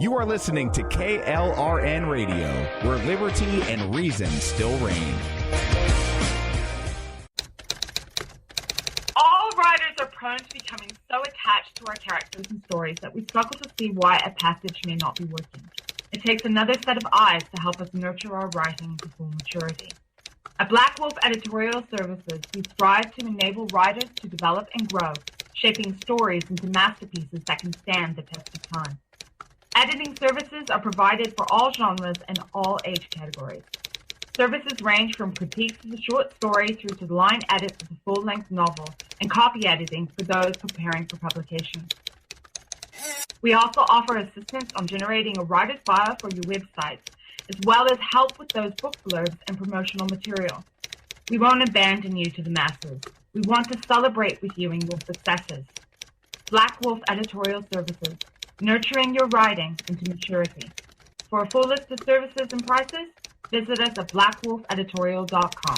You are listening to KLRN Radio, where liberty and reason still reign. All writers are prone to becoming so attached to our characters and stories that we struggle to see why a passage may not be working. It takes another set of eyes to help us nurture our writing to full maturity. At Black Wolf Editorial Services, we strive to enable writers to develop and grow, shaping stories into masterpieces that can stand the test of time. Editing services are provided for all genres and all age categories. Services range from critiques of the short story through to the line edits of the full-length novel and copy editing for those preparing for publication. We also offer assistance on generating a writer's bio for your websites, as well as help with those book blurbs and promotional material. We won't abandon you to the masses. We want to celebrate with you in your successes. Black Wolf Editorial Services, nurturing your writing into maturity. For a full list of services and prices, visit us at blackwolfeditorial.com.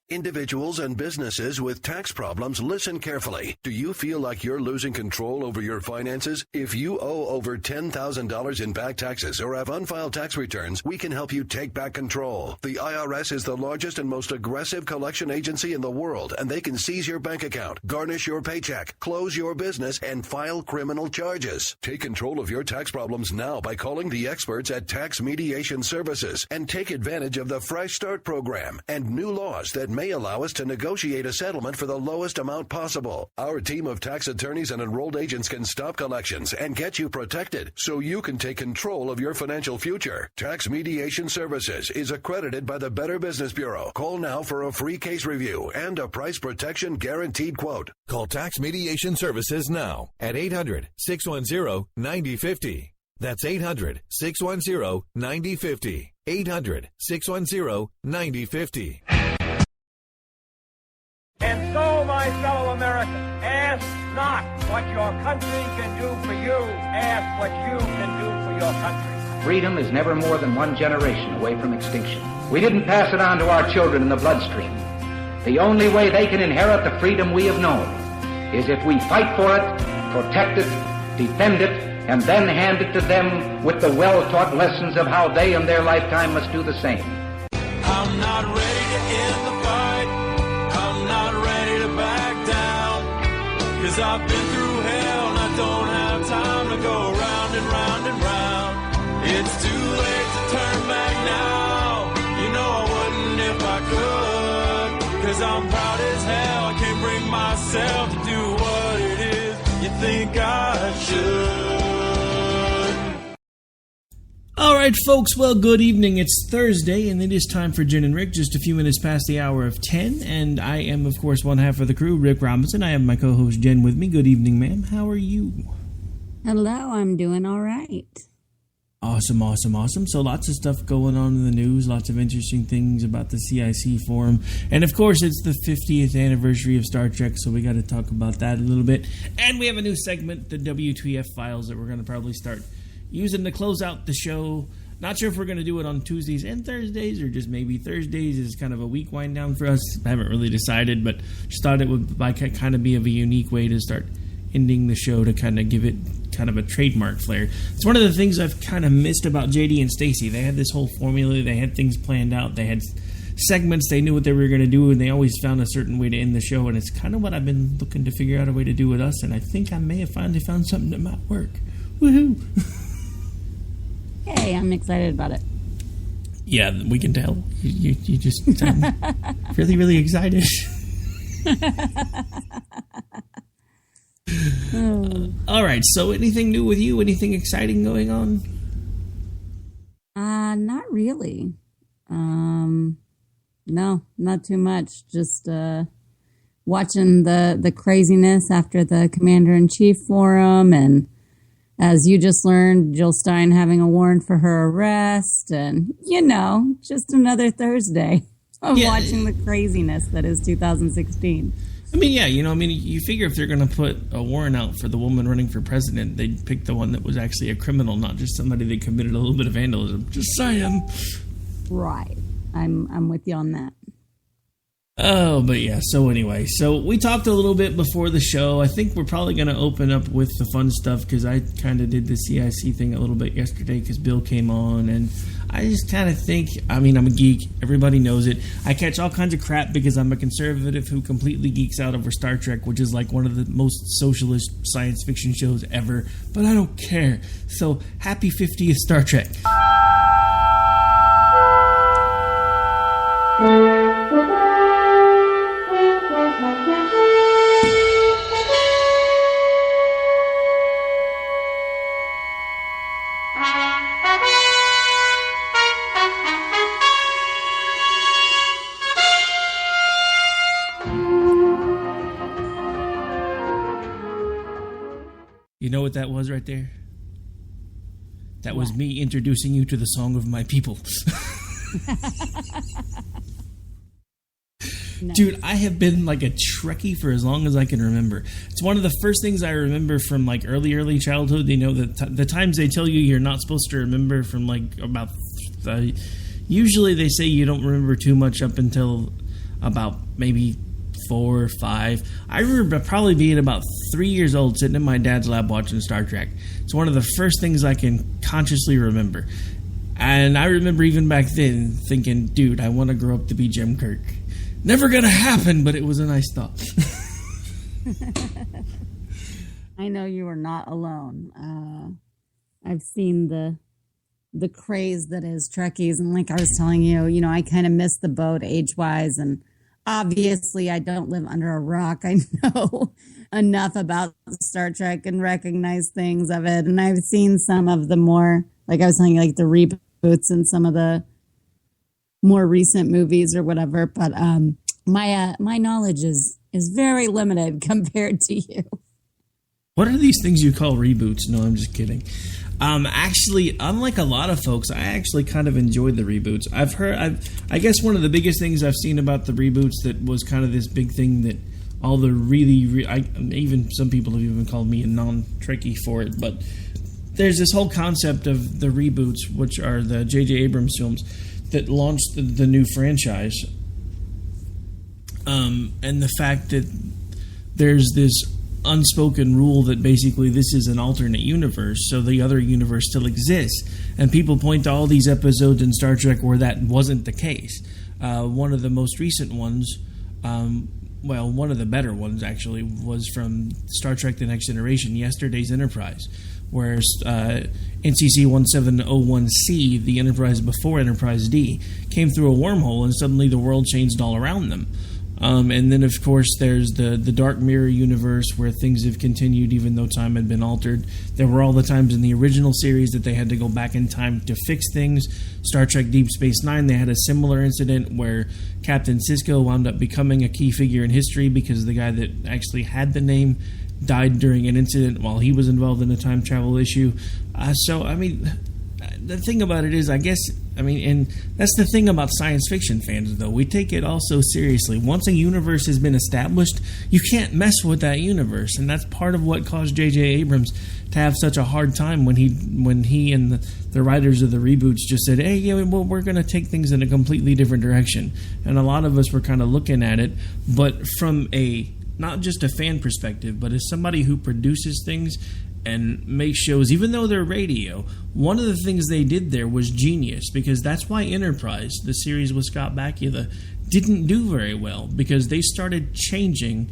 Individuals and businesses with tax problems, listen carefully. Do you feel like you're losing control over your finances? If you owe over $10,000 in back taxes or have unfiled tax returns, we can help you take back control. The IRS is the largest and most aggressive collection agency in the world, and they can seize your bank account, garnish your paycheck, close your business, and file criminal charges. Take control of your tax problems now by calling the experts at Tax Mediation Services and take advantage of the Fresh Start program and new laws that may allow us to negotiate a settlement for the lowest amount possible. Our team of tax attorneys and enrolled agents can stop collections and get you protected so you can take control of your financial future. Tax Mediation Services is accredited by the Better Business Bureau. Call now for a free case review and a price protection guaranteed quote. Call Tax Mediation Services now at 800-610-9050. That's 800-610-9050. 800-610-9050. And so, my fellow Americans, ask not what your country can do for you. Ask what you can do for your country. Freedom is never more than one generation away from extinction. We didn't pass it on to our children in the bloodstream. The only way they can inherit the freedom we have known is if we fight for it, protect it, defend it, and then hand it to them with the well-taught lessons of how they in their lifetime must do the same. I'm not ready to end the fight. I'm not ready to back down. 'Cause I've been through hell and I don't have time to go round and round and round. It's too late to turn back now. You know I wouldn't if I could. 'Cause I'm proud as hell. I can't bring myself to do what it is you think I should. All right, folks, well, good evening. It's Thursday, and it is time for Jenn and Rick, just a few minutes past the hour of 10, and I am, of course, one half of the crew, Rick Robinson. I have my co-host, Jenn, with me. Good evening, ma'am. How are you? Hello, I'm doing all right. Awesome. So lots of stuff going on in the news, lots of interesting things about the CIC forum, and, of course, it's the 50th anniversary of Star Trek, so we got to talk about that a little bit. And we have a new segment, the WTF Files, that we're going to probably start using to close out the show. Not sure if we're going to do it on Tuesdays and Thursdays, or just maybe Thursdays is kind of a week wind down for us. I haven't really decided, but just thought it would kind of be of a unique way to start ending the show, to kind of give it kind of a trademark flair. It's one of the things I've kind of missed about JD and Stacy. They had this whole formula. They had things planned out. They had segments. They knew what they were going to do, and they always found a certain way to end the show, and it's kind of what I've been looking to figure out a way to do with us, and I think I may have finally found something that might work. Woohoo! Hey, I'm excited about it. Yeah, we can tell. You just sound really, really excited. All right, so anything new with you? Anything exciting going on? Not really. No, not too much. Just watching the craziness after the Commander-in-Chief forum, and as you just learned, Jill Stein having a warrant for her arrest, and, just another Thursday of watching the craziness that is 2016. I mean, you figure if they're going to put a warrant out for the woman running for president, they'd pick the one that was actually a criminal, not just somebody that committed a little bit of vandalism. Just saying. Right. I'm with you on that. Oh, but yeah, so anyway. So we talked a little bit before the show. I think we're probably going to open up with the fun stuff because I kind of did the CIC thing a little bit yesterday because Bill came on. And I just kind of think, I mean, I'm a geek. Everybody knows it. I catch all kinds of crap because I'm a conservative who completely geeks out over Star Trek, which is like one of the most socialist science fiction shows ever. But I don't care. So happy 50th Star Trek. You know what that was right there? That was me introducing you to the song of my people. No. Dude, I have been like a Trekkie for as long as I can remember. It's one of the first things I remember from like early childhood. You know, the times they tell you you're not supposed to remember from like about... usually they say you don't remember too much up until about maybe 4 or 5. I remember probably being about 3 years old sitting in my dad's lab watching Star Trek. It's one of the first things I can consciously remember. And I remember even back then thinking, dude, I want to grow up to be Jim Kirk. Never gonna happen, but it was a nice thought. I know you are not alone. I've seen the craze that is Trekkies, and like I was telling you, you know, I kind of missed the boat age-wise, and obviously I don't live under a rock. I know enough about Star Trek and recognize things of it, and I've seen some of the more, like I was telling you, like the reboots and some of the more recent movies or whatever, but my knowledge is very limited compared to you. What are these things you call reboots? No, I'm just kidding. Actually, unlike a lot of folks, I actually kind of enjoyed the reboots. I guess one of the biggest things I've seen about the reboots that was kind of this big thing that all the even some people have even called me a non-Trekkie for it, but there's this whole concept of the reboots, which are the J.J. Abrams films that launched the new franchise. And the fact that there's this unspoken rule that basically this is an alternate universe, so the other universe still exists. And people point to all these episodes in Star Trek where that wasn't the case. One of the most recent ones, one of the better ones actually, was from Star Trek The Next Generation, Yesterday's Enterprise, where NCC 1701C, the Enterprise before Enterprise D, came through a wormhole and suddenly the world changed all around them. And then, of course, there's the Dark Mirror universe where things have continued even though time had been altered. There were all the times in the original series that they had to go back in time to fix things. Star Trek Deep Space Nine, they had a similar incident where Captain Sisko wound up becoming a key figure in history because the guy that actually had the name died during an incident while he was involved in a time travel issue. So, I mean, the thing about it is, and that's the thing about science fiction fans, though. We take it all so seriously. Once a universe has been established, you can't mess with that universe. And that's part of what caused J.J. Abrams to have such a hard time when he and the writers of the reboots just said, hey, yeah, well, we're going to take things in a completely different direction. And a lot of us were kind of looking at it, but from not just a fan perspective, but as somebody who produces things and make shows, even though they're radio, one of the things they did there was genius, because that's why Enterprise, the series with Scott Bakula, didn't do very well, because they started changing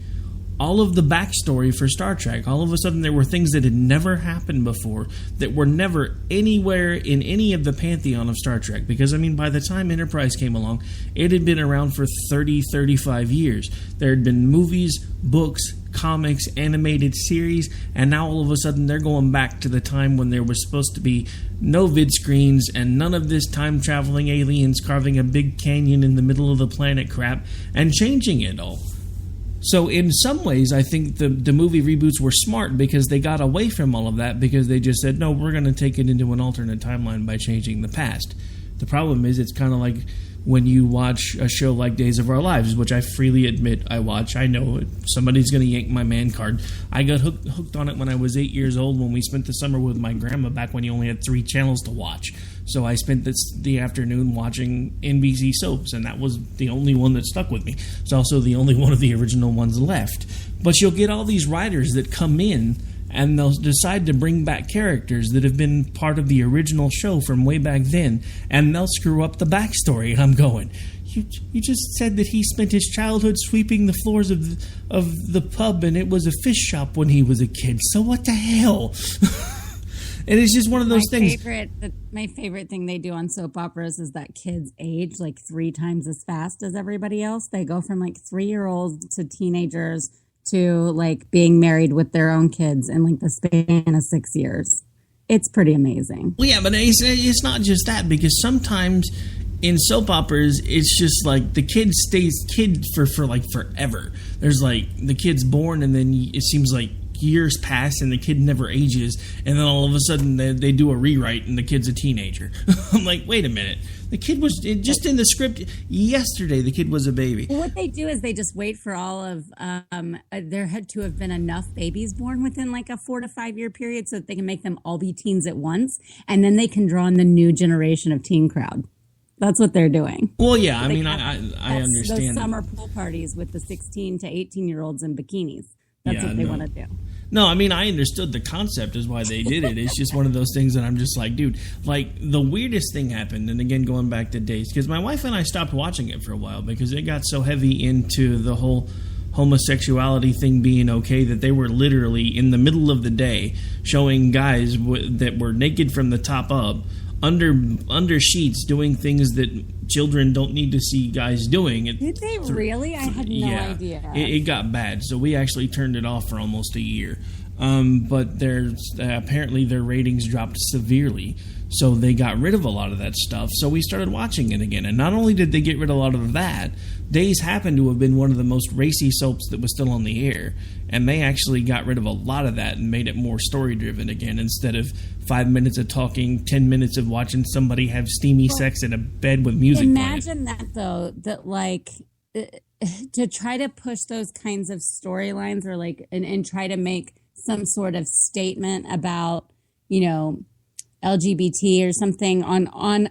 all of the backstory for Star Trek. All of a sudden there were things that had never happened before, that were never anywhere in any of the pantheon of Star Trek, because, I mean, by the time Enterprise came along, it had been around for 30, 35 years. There had been movies, books, comics, animated series, and now all of a sudden they're going back to the time when there was supposed to be no vid screens and none of this time-traveling aliens carving a big canyon in the middle of the planet crap and changing it all. So in some ways, I think the movie reboots were smart because they got away from all of that, because they just said, no, we're going to take it into an alternate timeline by changing the past. The problem is, it's kind of like when you watch a show like Days of Our Lives, which I freely admit I watch. I know somebody's going to yank my man card. I got hooked on it when I was 8 years old, when we spent the summer with my grandma back when you only had 3 channels to watch. So I spent the afternoon watching NBC soaps, and that was the only one that stuck with me. It's also the only one of the original ones left. But you'll get all these writers that come in, and they'll decide to bring back characters that have been part of the original show from way back then, and they'll screw up the backstory. And I'm going, you just said that he spent his childhood sweeping the floors of the pub, and it was a fish shop when he was a kid. So what the hell? And it's just one of those things. My favorite thing they do on soap operas is that kids age like 3 times as fast as everybody else. They go from like 3-year-olds to teenagers to like being married with their own kids in like the span of 6 years. It's pretty amazing. Well, yeah, but it's not just that, because sometimes in soap operas, it's just like the kid stays kid for like forever. There's like the kid's born, and then it seems like years pass and the kid never ages, and then all of a sudden they do a rewrite and the kid's a teenager. I'm like, wait a minute. The kid was just in the script yesterday. The kid was a baby. Well, what they do is they just wait for all of there had to have been enough babies born within like a 4 to 5 year period so that they can make them all be teens at once, and then they can draw in the new generation of teen crowd. That's what they're doing. Well, yeah, I mean, I understand. Those summer pool parties with the 16 to 18-year-olds in bikinis. That's what they want to do. No, I mean, I understood the concept is why they did it. It's just one of those things that I'm just like, dude, like the weirdest thing happened, and again, going back to dates, because my wife and I stopped watching it for a while because it got so heavy into the whole homosexuality thing being okay that they were literally in the middle of the day showing guys that were naked from the top up, under sheets, doing things that children don't need to see guys doing. Did they really? I had no idea. It got bad, so we actually turned it off for almost a year. But apparently their ratings dropped severely, so they got rid of a lot of that stuff. So we started watching it again, and not only did they get rid of a lot of that, Days happened to have been one of the most racy soaps that was still on the air, and they actually got rid of a lot of that and made it more story-driven again. Instead of 5 minutes of talking, 10 minutes of watching somebody have steamy sex in a bed with music playing. Imagine that, though, that like to try to push those kinds of storylines or like and try to make some sort of statement about, you know, LGBT or something on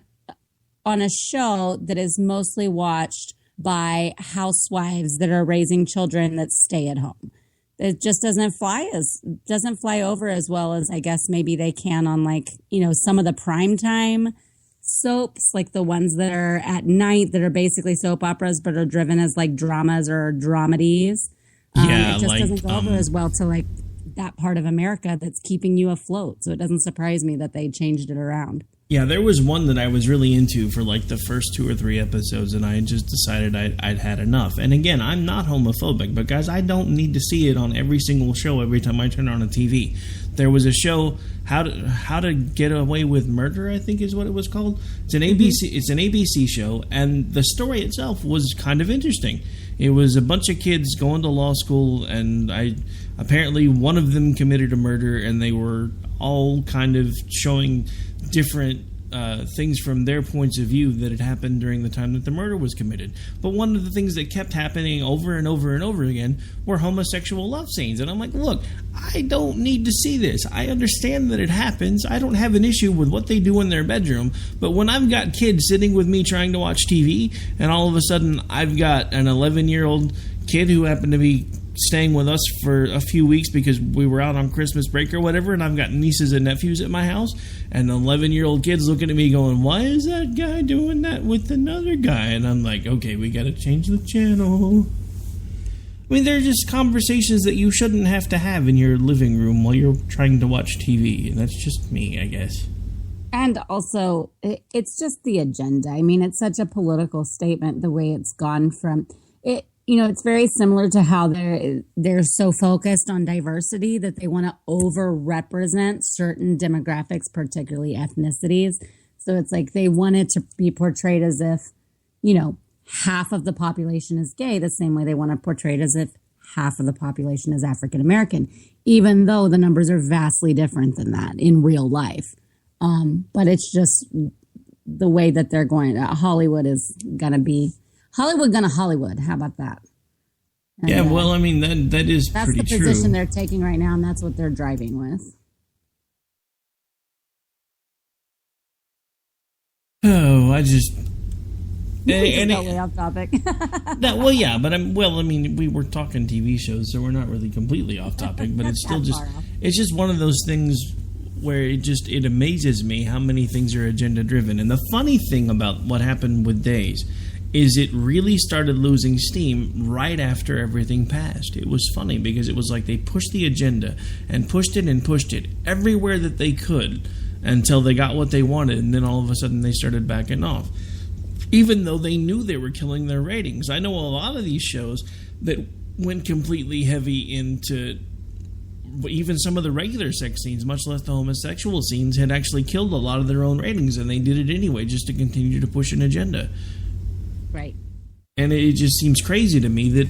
a show that is mostly watched by housewives that are raising children that stay at home. It just doesn't fly over as well as I guess maybe they can on like, you know, some of the primetime soaps, like the ones that are at night that are basically soap operas but are driven as like dramas or dramedies. It just doesn't go over as well to like that part of America that's keeping you afloat. So it doesn't surprise me that they changed it around. Yeah, there was one that I was really into for like the first 2 or 3 episodes, and I just decided I'd had enough. And again, I'm not homophobic, but guys, I don't need to see it on every single show every time I turn on a TV. There was a show, How to Get Away with Murder, I think is what it was called. It's an ABC show, and the story itself was kind of interesting. It was a bunch of kids going to law school, and apparently one of them committed a murder, and they were all kind of showing different things from their points of view that had happened during the time that the murder was committed. But one of the things that kept happening over and over and over again were homosexual love scenes. And I'm like, look, I don't need to see this. I understand that it happens. I don't have an issue with what they do in their bedroom. But when I've got kids sitting with me trying to watch TV, and all of a sudden I've got an 11-year-old kid who happened to be staying with us for a few weeks because we were out on Christmas break or whatever, and I've got nieces and nephews at my house, and 11-year-old kids looking at me going, why is that guy doing that with another guy? And I'm like, okay, we got to change the channel. I mean, they're just conversations that you shouldn't have to have in your living room while you're trying to watch TV, and that's just me, I guess. And also, it's just the agenda. I mean, it's such a political statement, the way it's gone from it. You know, it's very similar to how they're so focused on diversity that they want to over-represent certain demographics, particularly ethnicities. So it's like they want it to be portrayed as if, you know, half of the population is gay, the same way they want to portray it as if half of the population is African American, even though the numbers are vastly different than that in real life. But it's just the way that they're going. Hollywood is going to be Hollywood. How about that? And, yeah, well, I mean, that is that's pretty true. That's the position they're taking right now, and that's what they're driving with. Oh, I just... We just way off topic. Well, yeah, but we were talking TV shows, so we're not really completely off topic, but it's still it's just one of those things where it amazes me how many things are agenda driven. And the funny thing about what happened with Days is it really started losing steam right after everything passed. It was funny because it was like they pushed the agenda and pushed it everywhere that they could until they got what they wanted, and then all of a sudden they started backing off. Even though they knew they were killing their ratings. I know a lot of these shows that went completely heavy into even some of the regular sex scenes, much less the homosexual scenes, had actually killed a lot of their own ratings, and they did it anyway just to continue to push an agenda. Right. And it just seems crazy to me that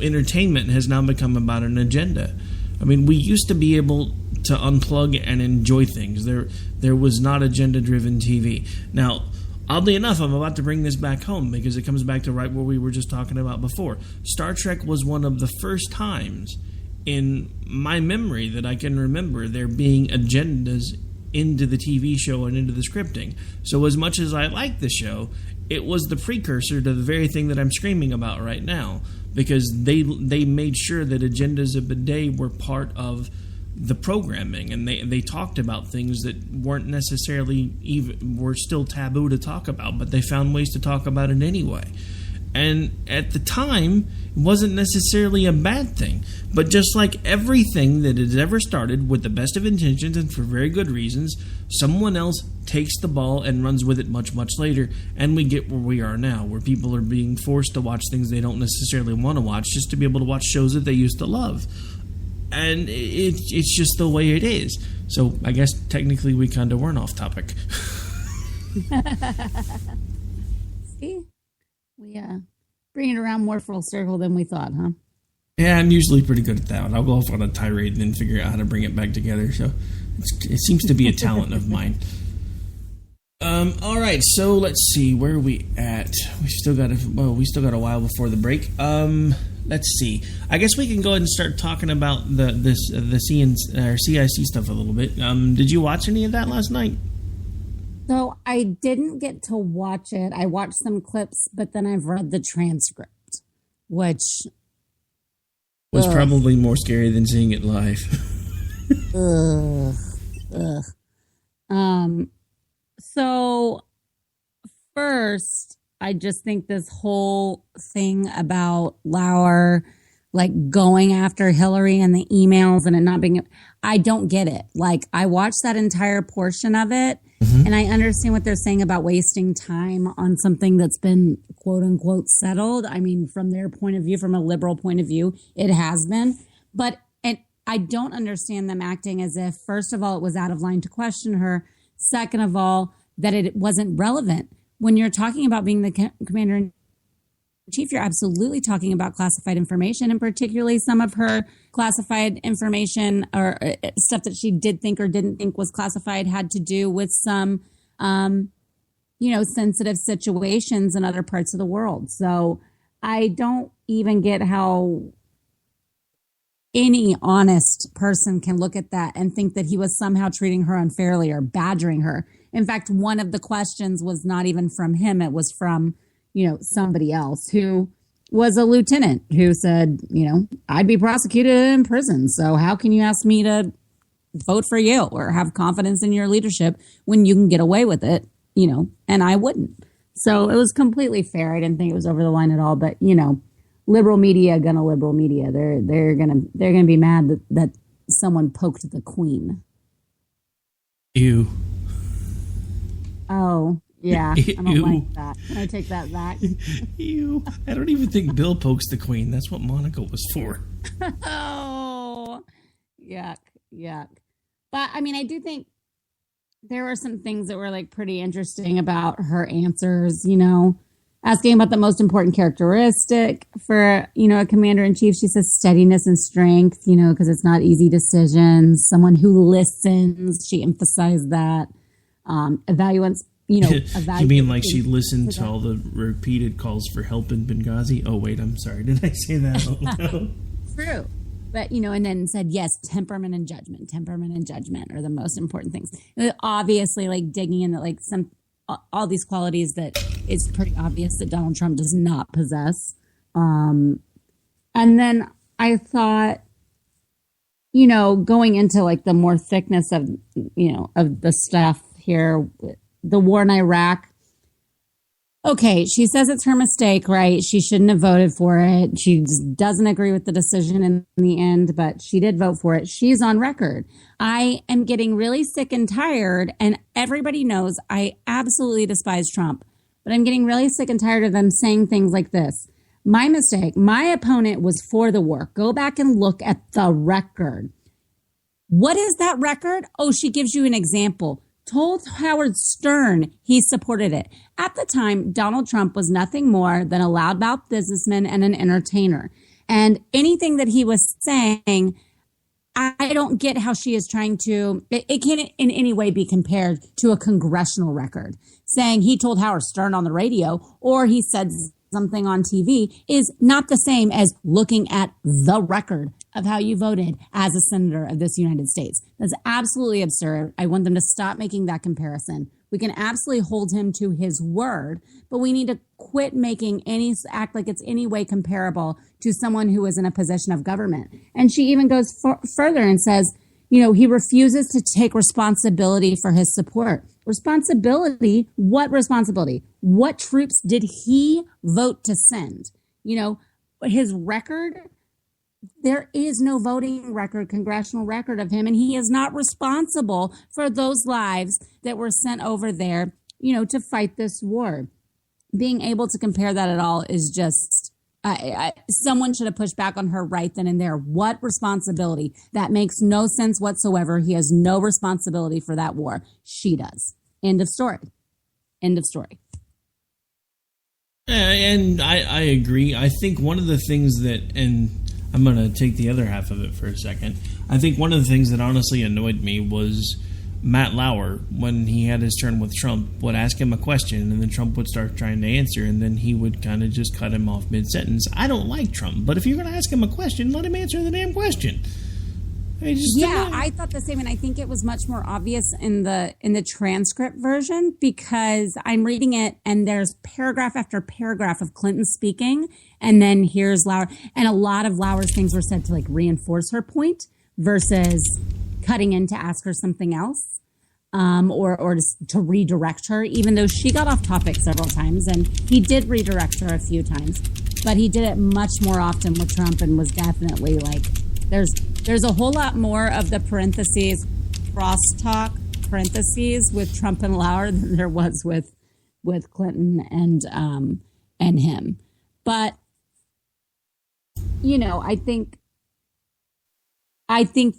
entertainment has now become about an agenda. I mean, we used to be able to unplug and enjoy things. There was not agenda-driven TV. Now, oddly enough, I'm about to bring this back home because it comes back to right where we were just talking about before. Star Trek was one of the first times in my memory that I can remember there being agendas into the TV show and into the scripting. So as much as I like the show, it was the precursor to the very thing that I'm screaming about right now, because they made sure that agendas of the day were part of the programming, and they talked about things that weren't necessarily were still taboo to talk about, but they found ways to talk about it anyway. And at the time, it wasn't necessarily a bad thing. But just like everything that has ever started with the best of intentions and for very good reasons, someone else takes the ball and runs with it much, much later, and we get where we are now, where people are being forced to watch things they don't necessarily want to watch just to be able to watch shows that they used to love. And it's just the way it is. So I guess technically we kind of weren't off topic. See? We bring it around more full circle than we thought, huh? Yeah, I'm usually pretty good at that. I'll go off on a tirade and then figure out how to bring it back together. So it seems to be a talent of mine. All right, so let's see. Where are we at? We still got a while before the break. Let's see. I guess we can go ahead and start talking about the CIC stuff a little bit. Did you watch any of that last night? So I didn't get to watch it. I watched some clips, but then I've read the transcript, which was probably more scary than seeing it live. So first, I just think this whole thing about Lauer, like going after Hillary and the emails and it not being, I don't get it. Like, I watched that entire portion of it, and I understand what they're saying about wasting time on something that's been quote unquote settled. I mean, from their point of view, from a liberal point of view, it has been. But I don't understand them acting as if, first of all, it was out of line to question her. Second of all, that it wasn't relevant. When you're talking about being the commander-in-chief, you're absolutely talking about classified information, and particularly some of her classified information or stuff that she did think or didn't think was classified had to do with some, sensitive situations in other parts of the world. So I don't even get how any honest person can look at that and think that he was somehow treating her unfairly or badgering her. In fact, one of the questions was not even from him. It was from, somebody else who was a lieutenant who said, I'd be prosecuted in prison. So how can you ask me to vote for you or have confidence in your leadership when you can get away with it, and I wouldn't. So it was completely fair. I didn't think it was over the line at all. But, liberal media, liberal media. They're gonna be mad that someone poked the queen. Ew. Oh, yeah. I don't like that. Can I take that back? Ew. I don't even think Bill pokes the queen. That's what Monica was for. Oh, yuck. But, I do think there were some things that were, pretty interesting about her answers, asking about the most important characteristic for, a commander-in-chief. She says steadiness and strength, because it's not easy decisions. Someone who listens. She emphasized that. Evaluates, you mean like she listened to all the repeated calls for help in Benghazi? Oh, wait, I'm sorry. Did I say that? Oh, no. True. But, and then said, yes, temperament and judgment are the most important things. Obviously, digging into, all these qualities that it's pretty obvious that Donald Trump does not possess. And then I thought, going into like the more thickness of, of the stuff here, the war in Iraq. Okay, she says it's her mistake, right? She shouldn't have voted for it. She doesn't agree with the decision in the end, but she did vote for it. She's on record. I am getting really sick and tired, and everybody knows I absolutely despise Trump, but I'm getting really sick and tired of them saying things like this. My mistake. My opponent was for the war. Go back and look at the record. What is that record? Oh, she gives you an example. Told Howard Stern he supported it. At the time, Donald Trump was nothing more than a loudmouth businessman and an entertainer. And anything that he was saying, I don't get how she is trying to, it can't in any way be compared to a congressional record. Saying he told Howard Stern on the radio or he said something on TV is not the same as looking at the record of how you voted as a senator of this United States. That's absolutely absurd. I want them to stop making that comparison. We can absolutely hold him to his word, but we need to quit making act like it's any way comparable to someone who is in a position of government. And she even goes further and says, he refuses to take responsibility for his support. Responsibility? What responsibility? What troops did he vote to send? His record, there is no voting record, congressional record of him, and he is not responsible for those lives that were sent over there, to fight this war. Being able to compare that at all is just, someone should have pushed back on her right then and there. What responsibility? That makes no sense whatsoever. He has no responsibility for that war. She does. End of story. End of story. And I agree. I think one of the things that, and I'm going to take the other half of it for a second. I think one of the things that honestly annoyed me was Matt Lauer, when he had his turn with Trump, would ask him a question, and then Trump would start trying to answer, and then he would kind of just cut him off mid-sentence. I don't like Trump, but if you're going to ask him a question, let him answer the damn question. I thought the same, and I think it was much more obvious in the transcript version because I'm reading it and there's paragraph after paragraph of Clinton speaking, and then here's Lauer, and a lot of Lauer's things were said to like reinforce her point versus cutting in to ask her something else, or to redirect her, even though she got off topic several times, and he did redirect her a few times, but he did it much more often with Trump and was definitely like, there's a whole lot more of the parentheses, crosstalk parentheses with Trump and Lauer than there was with Clinton and him. But, I think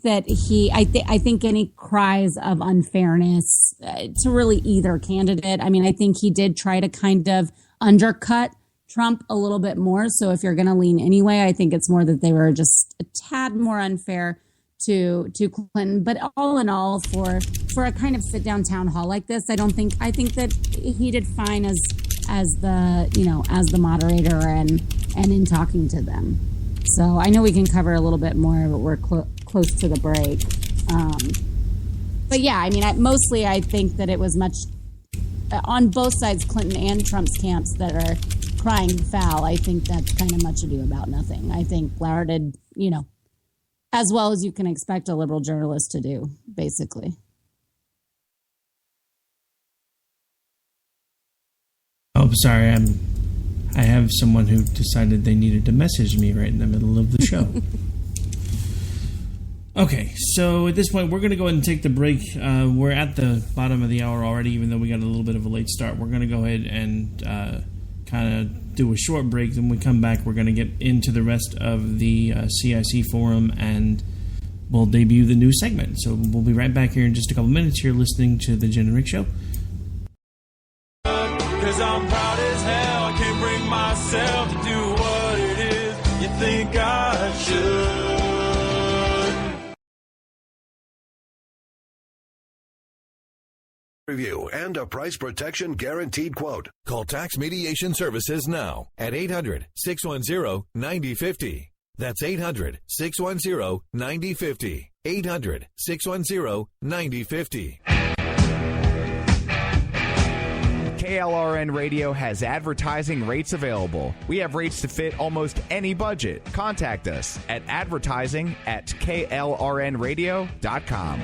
any cries of unfairness to really either candidate. I mean, I think he did try to kind of undercut Trump a little bit more. So if you're going to lean anyway, I think it's more that they were just a tad more unfair to Clinton. But all in all, for a kind of sit down town hall like this, I think that he did fine as the moderator and in talking to them. So I know we can cover a little bit more, but we're close to the break. But yeah, I mean, I think that it was much on both sides, Clinton and Trump's camps, that are crying foul. I think that's kind of much ado about nothing. I think Lauer did, as well as you can expect a liberal journalist to do, basically. Oh, sorry. I have someone who decided they needed to message me right in the middle of the show. Okay, so at this point, we're going to go ahead and take the break. We're at the bottom of the hour already, even though we got a little bit of a late start. We're going to go ahead and kind of do a short break. Then when we come back, we're going to get into the rest of the CIC forum, and we'll debut the new segment. So we'll be right back here in just a couple minutes. You're listening to the Jenn and Rick Show. 'Cause I'm proud as hell. I can't bring myself to do what it is you think I should. Review and a price protection guaranteed quote. Call Tax Mediation Services now at 800-610-9050. That's 800-610-9050. 800-610-9050. KLRN Radio has advertising rates available. We have rates to fit almost any budget. Contact us at advertising@klrnradio.com.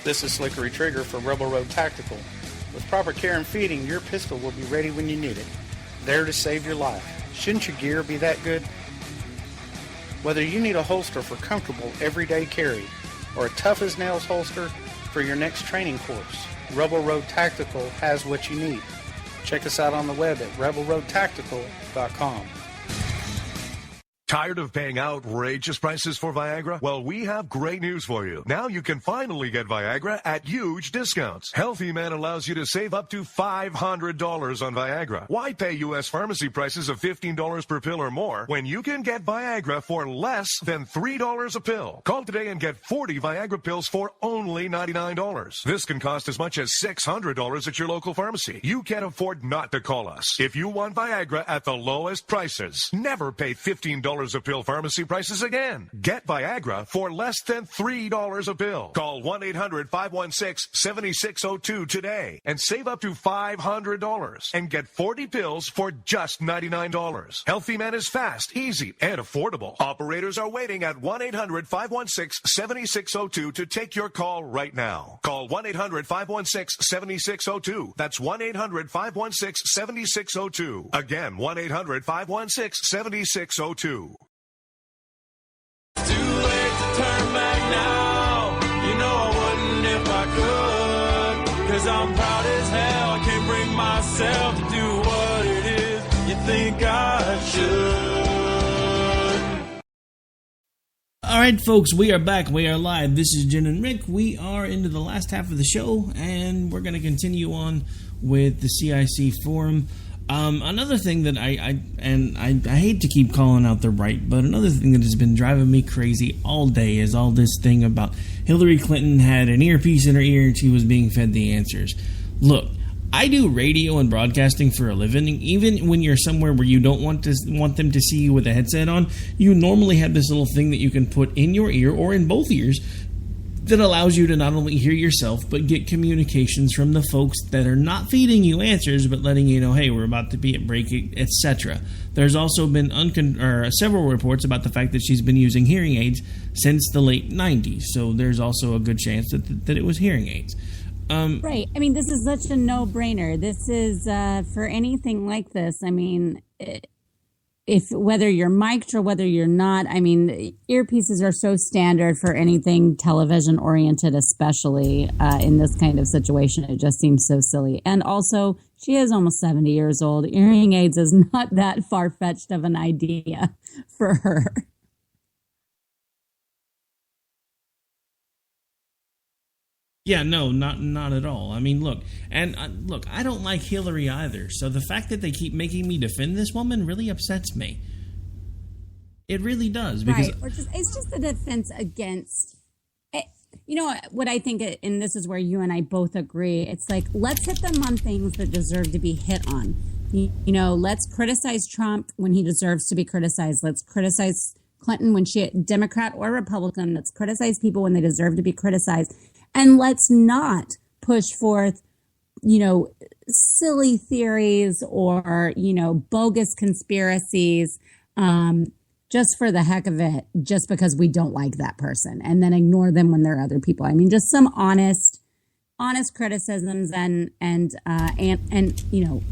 This is Slickery Trigger for Rebel Road Tactical. With proper care and feeding, your pistol will be ready when you need it. There to save your life. Shouldn't your gear be that good? Whether you need a holster for comfortable everyday carry or a tough-as-nails holster for your next training course, Rebel Road Tactical has what you need. Check us out on the web at rebelroadtactical.com. Tired of paying outrageous prices for Viagra? Well, we have great news for you. Now you can finally get Viagra at huge discounts. Healthy Man allows you to save up to $500 on Viagra. Why pay U.S. pharmacy prices of $15 per pill or more when you can get Viagra for less than $3 a pill? Call today and get 40 Viagra pills for only $99. This can cost as much as $600 at your local pharmacy. You can't afford not to call us. If you want Viagra at the lowest prices, never pay $15 a pill pharmacy prices again. Get Viagra for less than $3 a pill. Call 1-800-516-7602 today and save up to $500 and get 40 pills for just $99. Healthy Man is fast, easy, and affordable. Operators are waiting at 1-800-516-7602 to take your call right now. Call 1-800-516-7602. That's 1-800-516-7602. Again, 1-800-516-7602. Too late to turn back now. You know I wouldn't if I could. Cause I'm proud as hell. I can't bring myself to do what it is you think I should. All right, folks, we are back. We are live. This is Jenn and Rick. We are into the last half of the show, and we're going to continue on with the CIC forum. Another thing that I hate to keep calling out the right, but another thing that has been driving me crazy all day is all this thing about Hillary Clinton had an earpiece in her ear and she was being fed the answers. Look, I do radio and broadcasting for a living. Even when you're somewhere where you don't want them to see you with a headset on, you normally have this little thing that you can put in your ear or in both ears that allows you to not only hear yourself, but get communications from the folks that are not feeding you answers, but letting you know, hey, we're about to be at break, etc. There's also been several reports about the fact that she's been using hearing aids since the late 90s, so there's also a good chance that it was hearing aids. Right. I mean, this is such a no-brainer. This is, for anything like this, I mean, if whether you're mic'd or whether you're not, I mean, earpieces are so standard for anything television oriented, especially in this kind of situation. It just seems so silly. And also, she is almost 70 years old. Hearing aids is not that far-fetched of an idea for her. Yeah, no, not at all. I mean, look, I don't like Hillary either. So the fact that they keep making me defend this woman really upsets me. It really does. Because right, it's just a defense against. You know what I think, and this is where you and I both agree. It's like, let's hit them on things that deserve to be hit on. You know, let's criticize Trump when he deserves to be criticized. Let's criticize Clinton when she, Democrat or Republican. Let's criticize people when they deserve to be criticized. And let's not push forth, you know, silly theories or, you know, bogus conspiracies just for the heck of it, just because we don't like that person, and then ignore them when there are other people. I mean, just some honest criticisms and you know,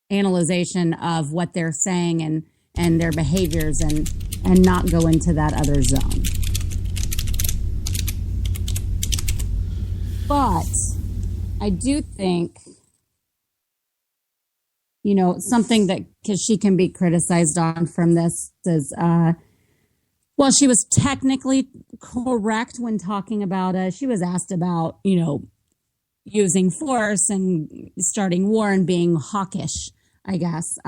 analyzation of what they're saying and their behaviors, and not go into that other zone. But I do think, you know, something that, because she can be criticized on from this is, well, she was technically correct when talking about, she was asked about, you know, using force and starting war and being hawkish, I guess,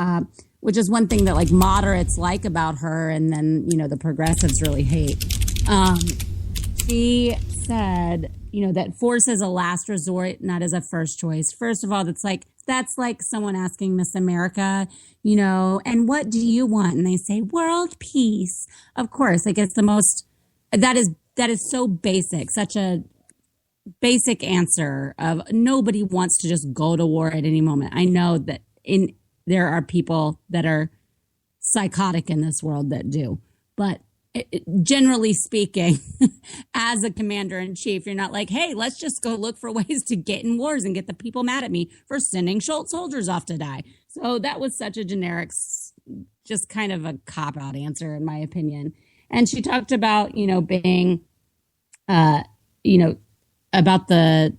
which is one thing that like moderates like about her, and then, you know, the progressives really hate. she said, that force is a last resort, not as a first choice. First of all, that's like someone asking Miss America, and what do you want? And they say world peace. Of course, it's the most, that is so basic, such a basic answer of nobody wants to just go to war at any moment. I know that there are people that are psychotic in this world that do, but generally speaking, as a commander in chief, you're not like, hey, let's just go look for ways to get in wars and get the people mad at me for sending soldiers off to die. So that was such a generic, just kind of a cop-out answer, in my opinion. And she talked about, being, about the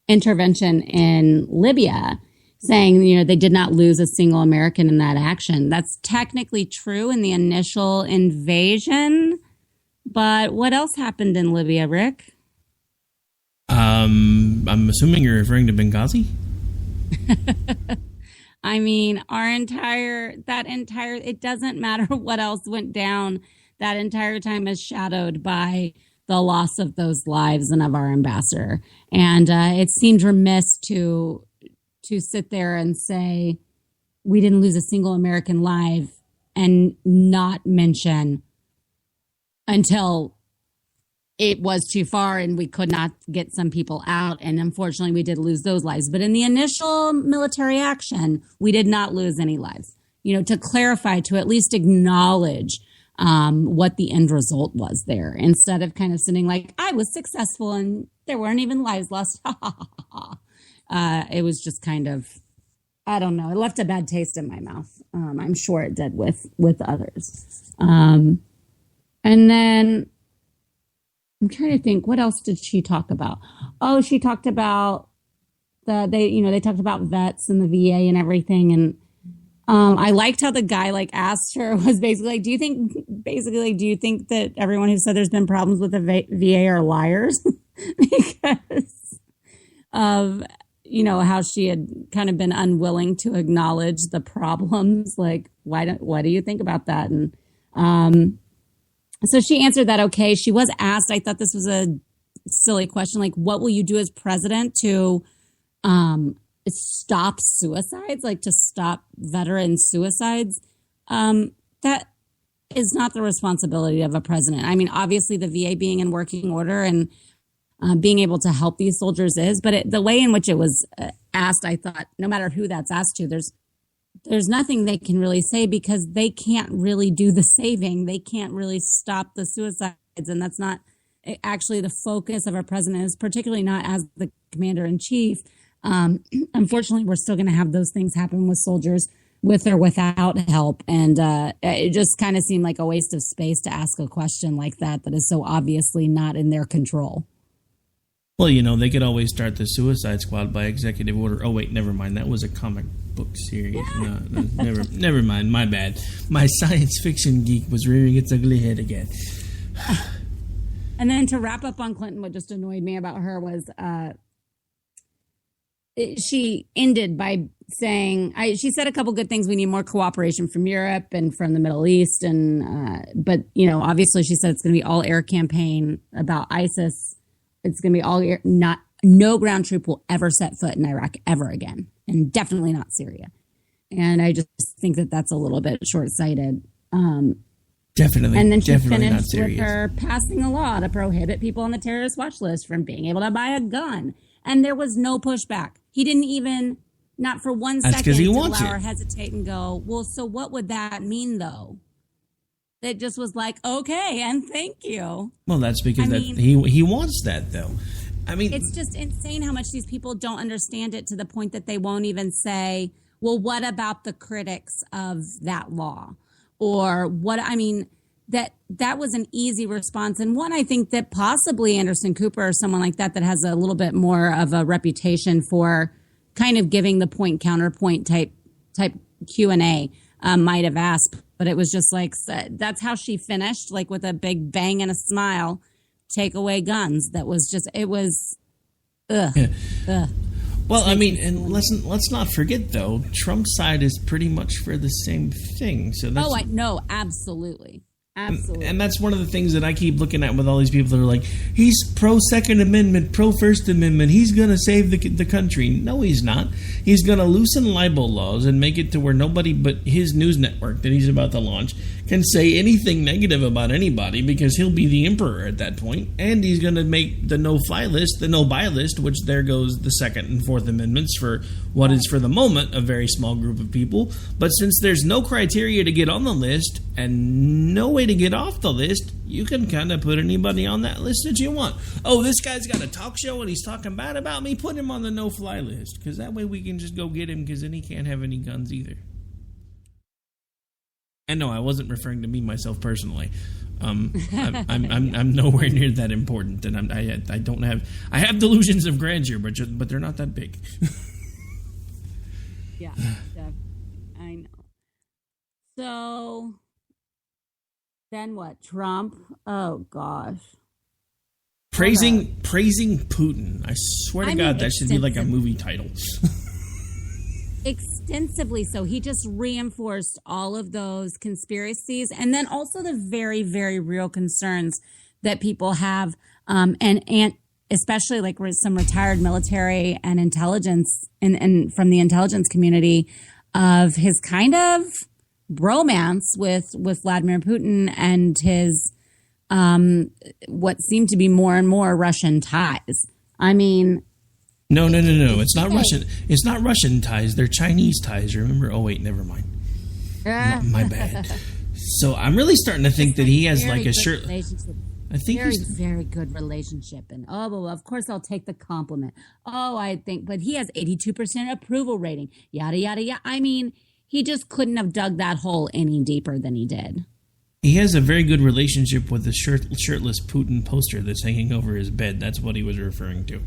intervention in Libya, saying, they did not lose a single American in that action. That's technically true in the initial invasion. But what else happened in Libya, Rick? I'm assuming you're referring to Benghazi? I mean, it doesn't matter what else went down. That entire time is shadowed by the loss of those lives and of our ambassador. And it seemed remiss to sit there and say we didn't lose a single American life and not mention until it was too far and we could not get some people out. And unfortunately, we did lose those lives. But in the initial military action, we did not lose any lives. To clarify, to at least acknowledge what the end result was there, instead of kind of sitting like, I was successful and there weren't even lives lost. It was just kind of, I don't know. It left a bad taste in my mouth. I'm sure it did with others. And then I'm trying to think, what else did she talk about? Oh, she talked about they talked about vets and the VA and everything. And I liked how the guy asked her, was basically like, do you think that everyone who said there's been problems with the VA are liars? Because of how she had kind of been unwilling to acknowledge the problems. Like, what do you think about that? And so she answered that okay. She was asked, I thought this was a silly question, like, what will you do as president to stop suicides, to stop veteran suicides? That is not the responsibility of a president. I mean, obviously the VA being in working order and being able to help these soldiers is, but the way in which it was asked, I thought, no matter who that's asked to, there's nothing they can really say because they can't really do the saving. They can't really stop the suicides. And that's not actually the focus of our president, is particularly not as the commander in chief. Unfortunately, we're still going to have those things happen with soldiers with or without help. And it just kind of seemed like a waste of space to ask a question like that is so obviously not in their control. Well, they could always start the Suicide Squad by executive order. Oh, wait, never mind. That was a comic book series. No, never mind. My bad. My science fiction geek was rearing its ugly head again. And then to wrap up on Clinton, what just annoyed me about her was she ended by saying, she said a couple good things. We need more cooperation from Europe and from the Middle East. But obviously she said it's going to be all air campaign about ISIS. It's going to be all air, no ground troop will ever set foot in Iraq ever again. And definitely not Syria. And I just think that that's a little bit short-sighted. Definitely. And then she finished with her passing a law to prohibit people on the terrorist watch list from being able to buy a gun. And there was no pushback. He didn't even, not for 1 second, allow her hesitate and go, well, so what would that mean, though? It just was like, okay, and thank you. Well, that's because he wants that, though. I mean, it's just insane how much these people don't understand it, to the point that they won't even say, well, what about the critics of that law? Or what, I mean, that was an easy response. And one, I think that possibly Anderson Cooper or someone like that has a little bit more of a reputation for kind of giving the point counterpoint type Q&A might have asked. But it was just like, that's how she finished, like with a big bang and a smile, take away guns. That was just, it was, ugh. Well, I mean, and let's not forget, though, Trump's side is pretty much for the same thing. So that's, no, absolutely. Absolutely. And that's one of the things that I keep looking at with all these people that are like, he's pro Second Amendment, pro First Amendment. He's going to save the country. No, he's not. He's going to loosen libel laws and make it to where nobody but his news network that he's about to launch can say anything negative about anybody, because he'll be the emperor at that point. And he's going to make the no-fly list, the no-buy list, which there goes the Second and Fourth Amendments for what is for the moment a very small group of people. But since there's no criteria to get on the list and no way to get off the list, you can kind of put anybody on that list that you want. Oh, this guy's got a talk show and he's talking bad about me, put him on the no-fly list, because that way we can just go get him, because then he can't have any guns either. And no, I wasn't referring to me myself personally. I'm nowhere near that important, and I don't have, I have delusions of grandeur, but they're not that big. Yeah, I know. So then what? Trump? Oh gosh. Praising Putin. I swear to God, that should be like a movie title. Extensively so. He just reinforced all of those conspiracies, and then also the very, very real concerns that people have, and especially like some retired military and intelligence and from the intelligence community, of his kind of bromance with Vladimir Putin and his what seemed to be more and more Russian ties. I mean, No. It's not Russian. It's not Russian ties. They're Chinese ties. Remember? Oh wait, never mind. My bad. So I'm really starting to think that he has like a shirt. I think very good relationship, and well, of course I'll take the compliment. But he has 82% approval rating. Yada yada yada. I mean, he just couldn't have dug that hole any deeper than he did. He has a very good relationship with the shirtless Putin poster that's hanging over his bed. That's what he was referring to.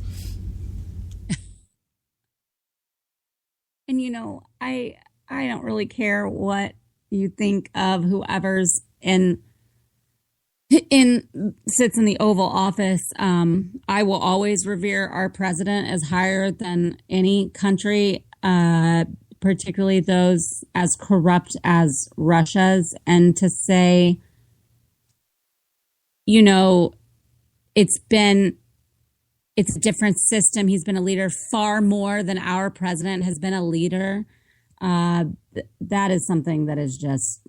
And I don't really care what you think of whoever's sits in the Oval Office. I will always revere our president as higher than any country, particularly those as corrupt as Russia's. And to say, it's a different system. He's been a leader far more than our president has been a leader. That is something that is just,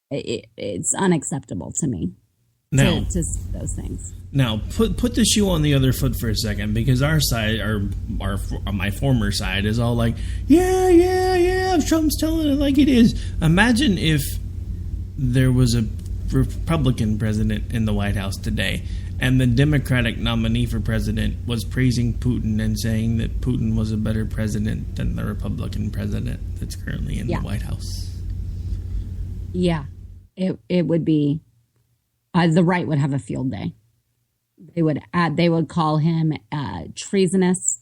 it's unacceptable to me. Now, to those things. Now, put the shoe on the other foot for a second, because our side, my former side, is all like, yeah, Trump's telling it like it is. Imagine if there was a Republican president in the White House today, and the Democratic nominee for president was praising Putin and saying that Putin was a better president than the Republican president that's currently in the White House. Yeah, it would be. The right would have a field day. They would call him treasonous.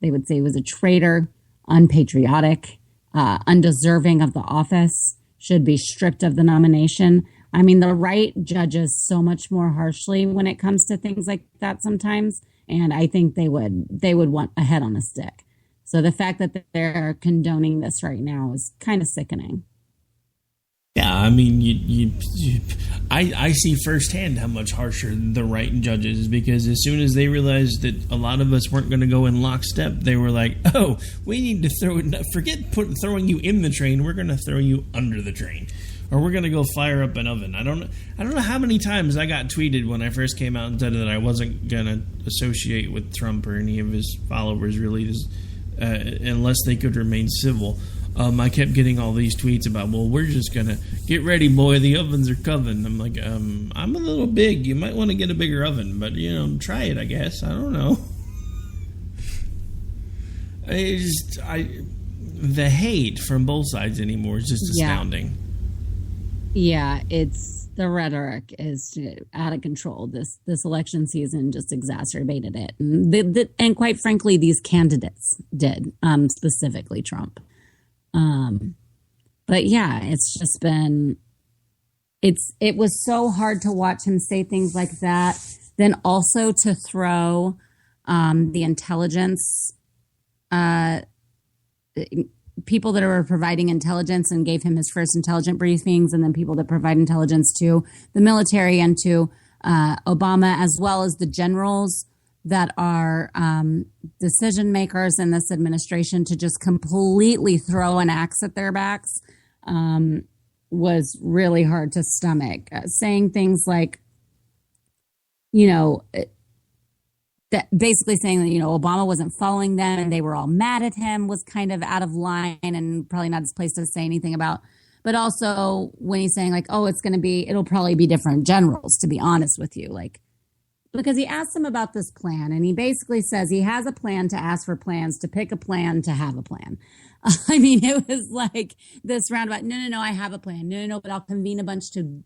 They would say he was a traitor, unpatriotic, undeserving of the office, should be stripped of the nomination. I mean, the right judges so much more harshly when it comes to things like that sometimes, and I think they would want a head on a stick. So the fact that they're condoning this right now is kind of sickening. Yeah, I mean, I see firsthand how much harsher the right judges, because as soon as they realized that a lot of us weren't going to go in lockstep, they were like, "Oh, we need to forget throwing you in the train. We're going to throw you under the train, or we're going to go fire up an oven." I don't know how many times I got tweeted when I first came out and said that I wasn't going to associate with Trump or any of his followers really, unless they could remain civil. I kept getting all these tweets about, well, we're just going to get ready, boy. The ovens are coming. I'm like, I'm a little big. You might want to get a bigger oven, but, try it, I guess. I don't know. The hate from both sides anymore is just astounding. Yeah, the rhetoric is out of control. This election season just exacerbated it. And quite frankly, these candidates did, specifically Trump. But yeah, it's just been, it was so hard to watch him say things like that. Then also to throw, the intelligence, people that were providing intelligence and gave him his first intelligence briefings, and then people that provide intelligence to the military and to Obama, as well as the generals that are decision makers in this administration, to just completely throw an axe at their backs was really hard to stomach. Saying things like, that basically saying that, Obama wasn't following them and they were all mad at him was kind of out of line and probably not his place to say anything about. But also when he's saying like, oh, it'll probably be different generals, to be honest with you. Like, because he asked him about this plan, and he basically says he has a plan to ask for plans, to pick a plan, to have a plan. I mean, it was like this roundabout. No, I have a plan. No, but I'll convene a bunch to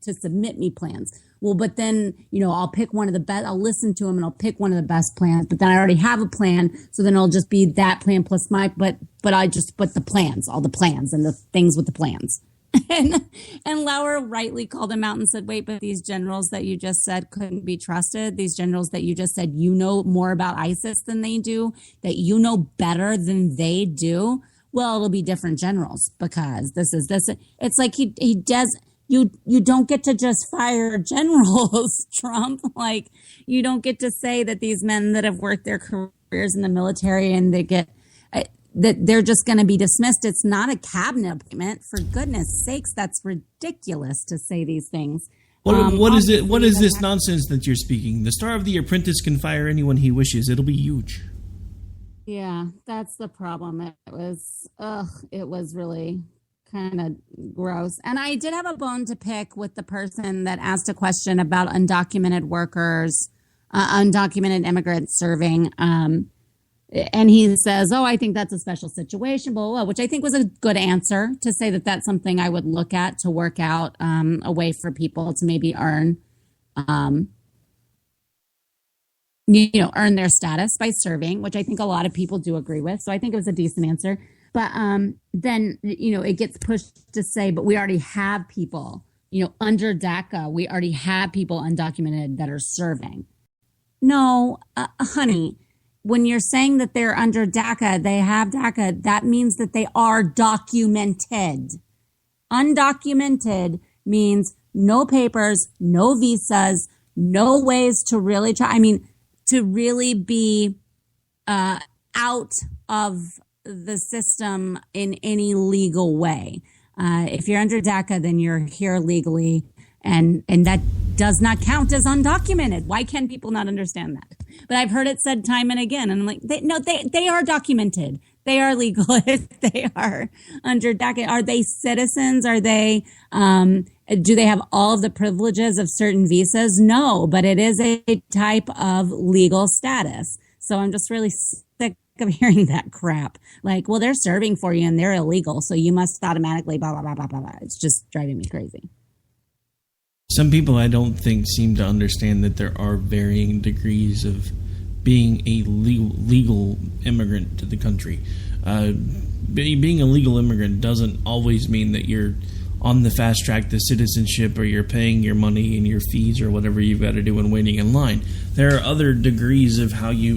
submit me plans. Well, but then, I'll pick one of the best. I'll listen to him and I'll pick one of the best plans. But then I already have a plan. So then it'll just be that plan plus but the plans, all the plans and the things with the plans. And Lauer rightly called him out and said, wait, but these generals that you just said couldn't be trusted, these generals that you just said more about ISIS than they do, that better than they do, well, it'll be different generals because this. It's like he does. You don't get to just fire generals, Trump. Like, you don't get to say that these men that have worked their careers in the military and they get that they're just going to be dismissed. It's not a cabinet appointment. For goodness sakes, that's ridiculous to say these things. What is it? What is this nonsense that you're speaking? The Star of the Apprentice can fire anyone he wishes. It'll be huge. Yeah, that's the problem. It was really kind of gross. And I did have a bone to pick with the person that asked a question about undocumented workers, undocumented immigrants serving. And he says, oh, I think that's a special situation, blah, blah, blah, which I think was a good answer to say that that's something I would look at to work out a way for people to maybe earn their status by serving, which I think a lot of people do agree with. So I think it was a decent answer. But then, it gets pushed to say, but we already have people, under DACA, we already have people undocumented that are serving. No, honey. When you're saying that they're under DACA, they have DACA, that means that they are documented. Undocumented means no papers, no visas, no ways to really to really be out of the system in any legal way. If you're under DACA, then you're here legally, and that does not count as undocumented. Why can people not understand that? But I've heard it said time and again, and I'm like, they are documented. They are legal. They are under DACA. Are they citizens? Are they? Do they have all of the privileges of certain visas? No, but it is a type of legal status. So I'm just really sick of hearing that crap. Like, well, they're serving for you and they're illegal, so you must automatically blah blah blah blah blah blah. It's just driving me crazy. Some people, I don't think, seem to understand that there are varying degrees of being a legal immigrant to the country. Being a legal immigrant doesn't always mean that you're on the fast track to citizenship or you're paying your money and your fees or whatever you've got to do and waiting in line. There are other degrees of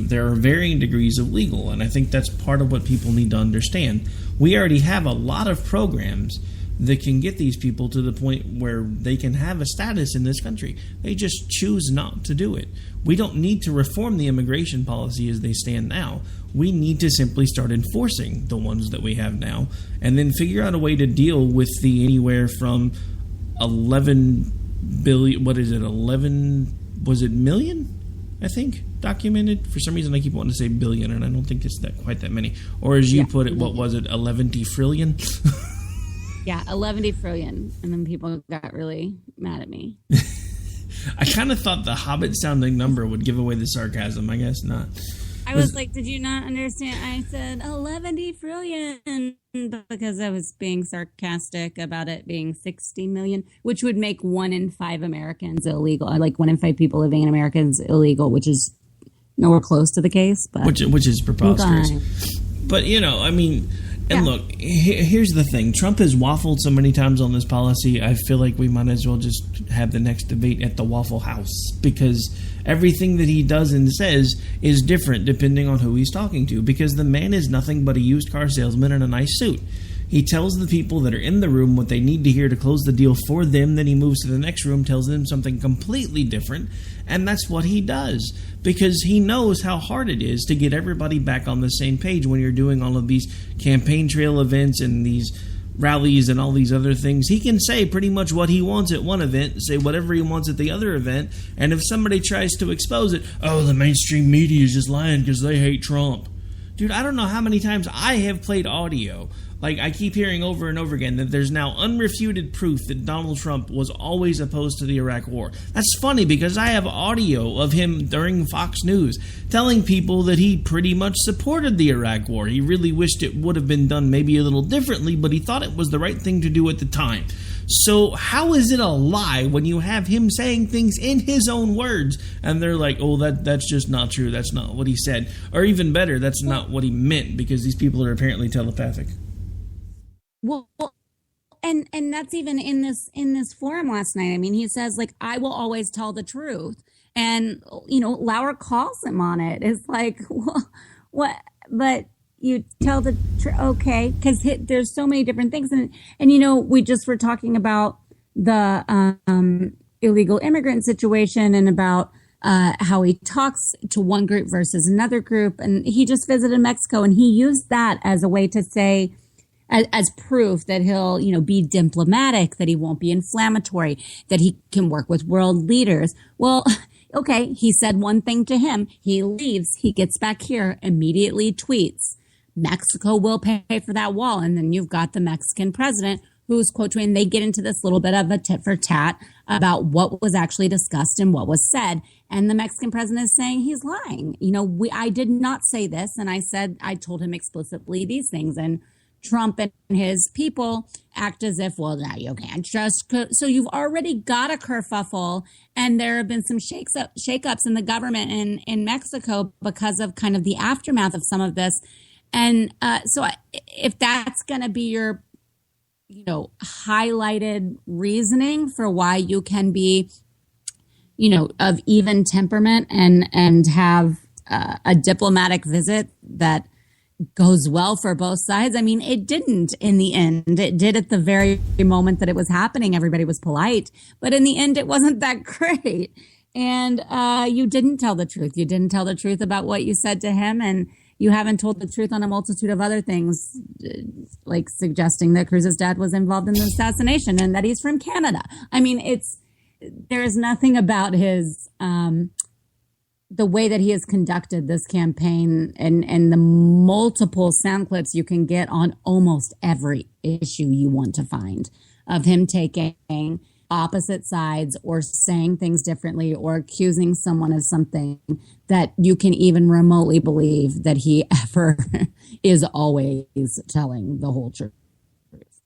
there are varying degrees of legal, and I think that's part of what people need to understand. We already have a lot of programs that can get these people to the point where they can have a status in this country. They just choose not to do it. We don't need to reform the immigration policy as they stand now. We need to simply start enforcing the ones that we have now and then figure out a way to deal with the anywhere from 11 billion, million, I think, documented. For some reason, I keep wanting to say billion, and I don't think it's quite that many. Or as you put it, what was it, 11 trillion? Yeah, 11 trillion. And then people got really mad at me. I kind of thought the Hobbit-sounding number would give away the sarcasm. I guess not. I was like, did you not understand? I said 11 trillion because I was being sarcastic about it being 60 million, which would make 1 in 5 Americans illegal. Like 1 in 5 people living in America is illegal, which is nowhere close to the case. But which is preposterous. But, And look, here's the thing. Trump has waffled so many times on this policy, I feel like we might as well just have the next debate at the Waffle House, because everything that he does and says is different depending on who he's talking to, because the man is nothing but a used car salesman in a nice suit. He tells the people that are in the room what they need to hear to close the deal for them. Then he moves to the next room, tells them something completely different. And that's what he does, because he knows how hard it is to get everybody back on the same page when you're doing all of these campaign trail events and these rallies and all these other things. He can say pretty much what he wants at one event, say whatever he wants at the other event. And if somebody tries to expose it, oh, the mainstream media is just lying because they hate Trump. Dude, I don't know how many times I have played audio. Like, I keep hearing over and over again that there's now unrefuted proof that Donald Trump was always opposed to the Iraq War. That's funny, because I have audio of him during Fox News telling people that he pretty much supported the Iraq War. He really wished it would have been done maybe a little differently, but he thought it was the right thing to do at the time. So how is it a lie when you have him saying things in his own words and they're like, oh, that's just not true, that's not what he said? Or even better, that's not what he meant, because these people are apparently telepathic. Well, and that's even in this forum last night. I mean, he says, like, I will always tell the truth. And, Lauer calls him on it. It's like, well, what? But you tell the truth, okay? Because there's so many different things. And we just were talking about the illegal immigrant situation and about how he talks to one group versus another group. And he just visited Mexico, and he used that as a way to say, as proof that he'll, be diplomatic, that he won't be inflammatory, that he can work with world leaders. Well, okay, he said one thing to him. He leaves. He gets back here, immediately tweets, Mexico will pay for that wall. And then you've got the Mexican president who's quote tweeting. They get into this little bit of a tit for tat about what was actually discussed and what was said. And the Mexican president is saying he's lying. I did not say this. And I told him explicitly these things. And Trump and his people act as if, well, now you can't just. So you've already got a kerfuffle, and there have been some shakeups in the government in Mexico because of kind of the aftermath of some of this. And so if that's going to be your, highlighted reasoning for why you can be, of even temperament and have a diplomatic visit that goes well for both sides. I mean, it didn't in the end. It did at the very moment that it was happening. Everybody was polite, but in the end, it wasn't that great. And you didn't tell the truth. You didn't tell the truth about what you said to him, and you haven't told the truth on a multitude of other things, like suggesting that Cruz's dad was involved in the assassination and that he's from Canada. I mean, there is nothing about his the way that he has conducted this campaign and the multiple sound clips you can get on almost every issue you want to find of him taking opposite sides or saying things differently or accusing someone of something that you can even remotely believe that he ever is always telling the whole truth.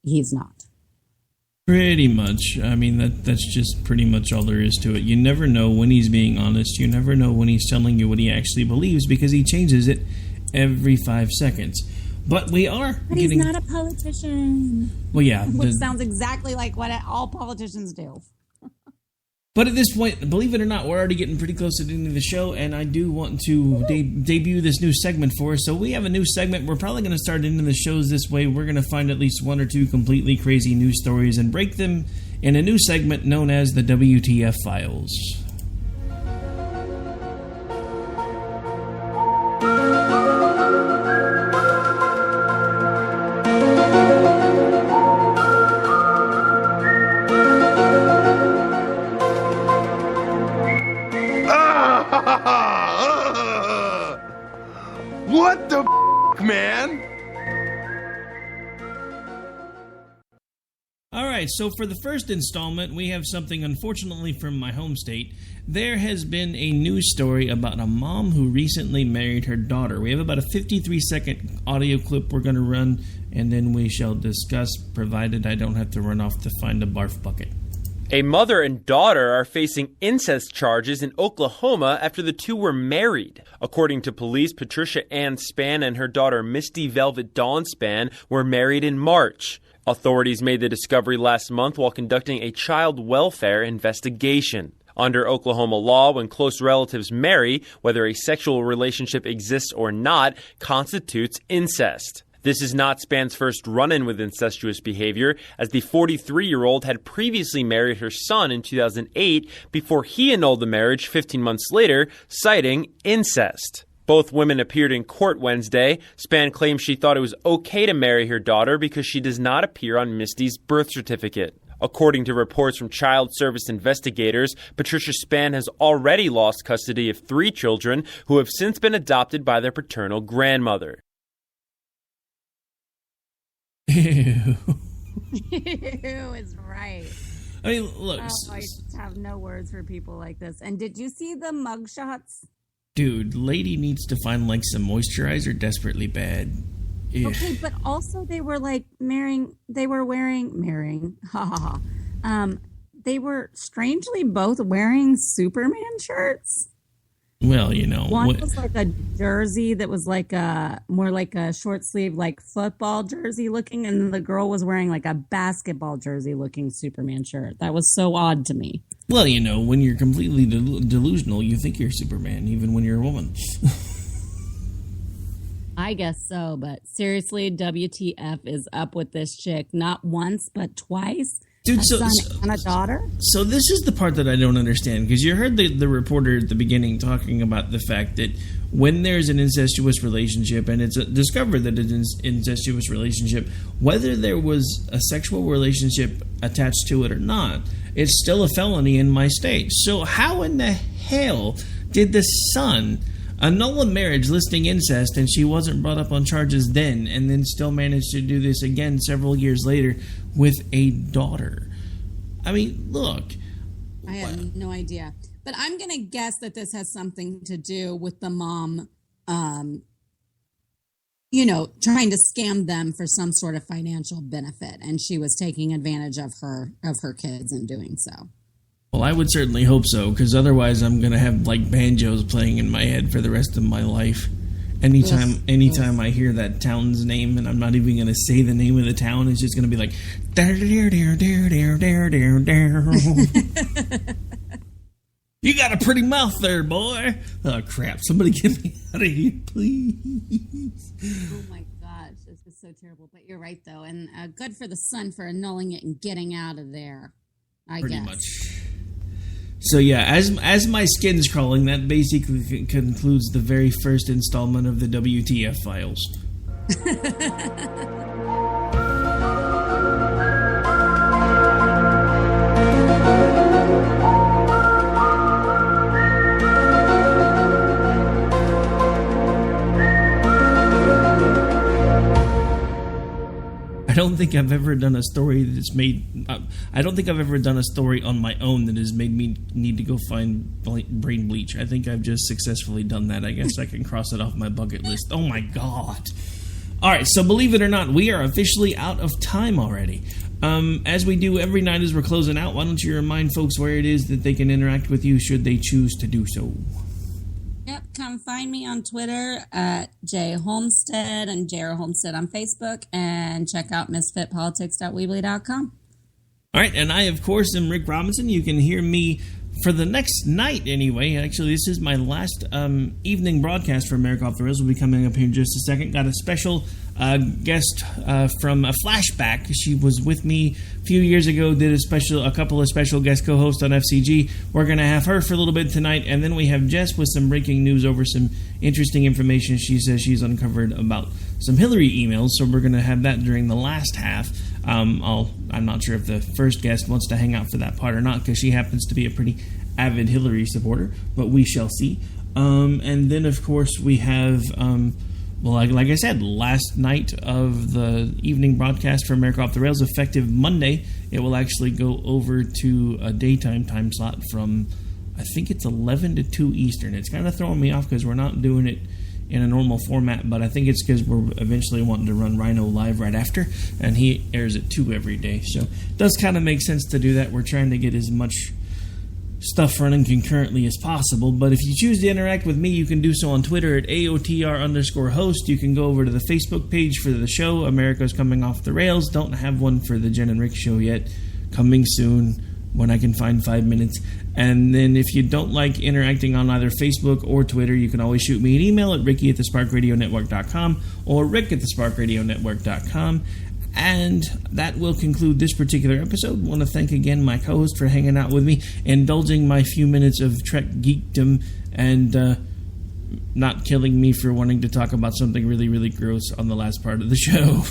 He's not. Pretty much. I mean, that's just pretty much all there is to it. You never know when he's being honest. You never know when he's telling you what he actually believes, because he changes it every 5 seconds. But we are But he's not a politician. Well, yeah. Which sounds exactly like what all politicians do. But at this point, believe it or not, we're already getting pretty close to the end of the show, and I do want to debut this new segment for us. So we have a new segment. We're probably going to start ending the shows this way. We're going to find at least one or two completely crazy news stories and break them in a new segment known as the WTF Files. What the man? All right, so for the first installment, we have something unfortunately from my home state. There has been a news story about a mom who recently married her daughter. We have about a 53-second audio clip we're going to run, and then we shall discuss, provided I don't have to run off to find a barf bucket. A mother and daughter are facing incest charges in Oklahoma after the two were married. According to police, Patricia Ann Spann and her daughter Misty Velvet Dawn Spann were married in March. Authorities made the discovery last month while conducting a child welfare investigation. Under Oklahoma law, when close relatives marry, whether a sexual relationship exists or not, constitutes incest. This is not Spann's first run-in with incestuous behavior, as the 43-year-old had previously married her son in 2008 before he annulled the marriage 15 months later, citing incest. Both women appeared in court Wednesday. Spann claims she thought it was okay to marry her daughter because she does not appear on Misty's birth certificate. According to reports from child service investigators, Patricia Spann has already lost custody of 3 children who have since been adopted by their paternal grandmother. Ew. Ew is right. I mean, look. I just have no words for people like this. And did you see the mugshots? Dude, lady needs to find like some moisturizer desperately bad. Ew. Okay, but also they were like they were strangely both wearing Superman shirts. Well, you know. One was like a jersey that was like more like a short sleeve, like football jersey looking, and then the girl was wearing like a basketball jersey looking Superman shirt. That was so odd to me. Well, you know, when you're completely delusional, you think you're Superman, even when you're a woman. I guess so, but seriously, WTF is up with this chick? Not once, but twice. Dude, a son and a daughter? So this is the part that I don't understand, because you heard the reporter at the beginning talking about the fact that when there's an incestuous relationship and it's discovered that it's an incestuous relationship, whether there was a sexual relationship attached to it or not, it's still a felony in my state. So how in the hell did the son annul a marriage listing incest and she wasn't brought up on charges then and then still managed to do this again several years later with a daughter? I mean, look. I have no idea. But I'm going to guess that this has something to do with the mom, trying to scam them for some sort of financial benefit. And she was taking advantage of her kids in doing so. Well, I would certainly hope so, because otherwise I'm going to have, like, banjos playing in my head for the rest of my life. Anytime I hear that town's name, and I'm not even going to say the name of the town, it's just going to be like, you got a pretty mouth there, boy. Oh, crap. Somebody get me out of here, please. Oh, my gosh. This is so terrible. But you're right, though. And good for the son for annulling it and getting out of there, I guess. Pretty much. So yeah, as my skin's crawling, that basically concludes the very first installment of the WTF files. I don't think I've ever done a story that's made... I don't think I've ever done a story on my own that has made me need to go find brain bleach. I think I've just successfully done that. I guess I can cross it off my bucket list. Oh my God. All right, so believe it or not, we are officially out of time already. As we do every night as we're closing out, why don't you remind folks where it is that they can interact with you should they choose to do so? Yep, come find me on Twitter at J Homestead and JR Homestead on Facebook, and check out misfitpolitics.weebly.com. All right, and I, of course, am Rick Robinson. You can hear me for the next night anyway. Actually, this is my last evening broadcast for America Off the Rails. Will be coming up here in just a second. Got a special guest from a flashback. She was with me a few years ago, did a couple of special guest co-hosts on FCG. We're going to have her for a little bit tonight, and then we have Jess with some breaking news over some interesting information she says she's uncovered about some Hillary emails, so we're going to have that during the last half. I'm not sure if the first guest wants to hang out for that part or not, because she happens to be a pretty avid Hillary supporter, but we shall see. And then, of course, we have... like I said, last night of the evening broadcast for America Off the Rails, effective Monday, it will actually go over to a daytime time slot from, I think it's 11 to 2 Eastern. It's kind of throwing me off because we're not doing it in a normal format, but I think it's because we're eventually wanting to run Rhino live right after, and he airs at 2 every day. So it does kind of make sense to do that. We're trying to get as much stuff running concurrently as possible, but if you choose to interact with me, you can do so on Twitter at AOTR_host. You can go over to the Facebook page for the show, America's Coming Off the Rails. Don't have one for the Jenn and Rick show yet. Coming soon when I can find 5 minutes. And then if you don't like interacting on either Facebook or Twitter, you can always shoot me an email at ricky@thesparkradionetwork.com or rick@thesparkradionetwork.com. And that will conclude this particular episode. I want to thank again my co-host for hanging out with me, indulging my few minutes of Trek geekdom, and not killing me for wanting to talk about something really, really gross on the last part of the show.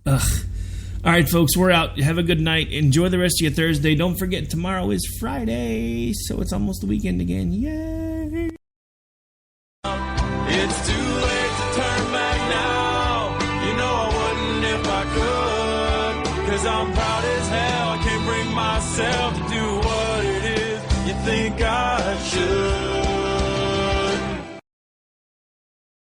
Ugh. All right, folks, we're out. Have a good night. Enjoy the rest of your Thursday. Don't forget, tomorrow is Friday, so it's almost the weekend again. Yay! It's too late to turn back now. You know I wouldn't if I could. 'Cause I'm proud as hell. I can't bring myself to do what it is you think I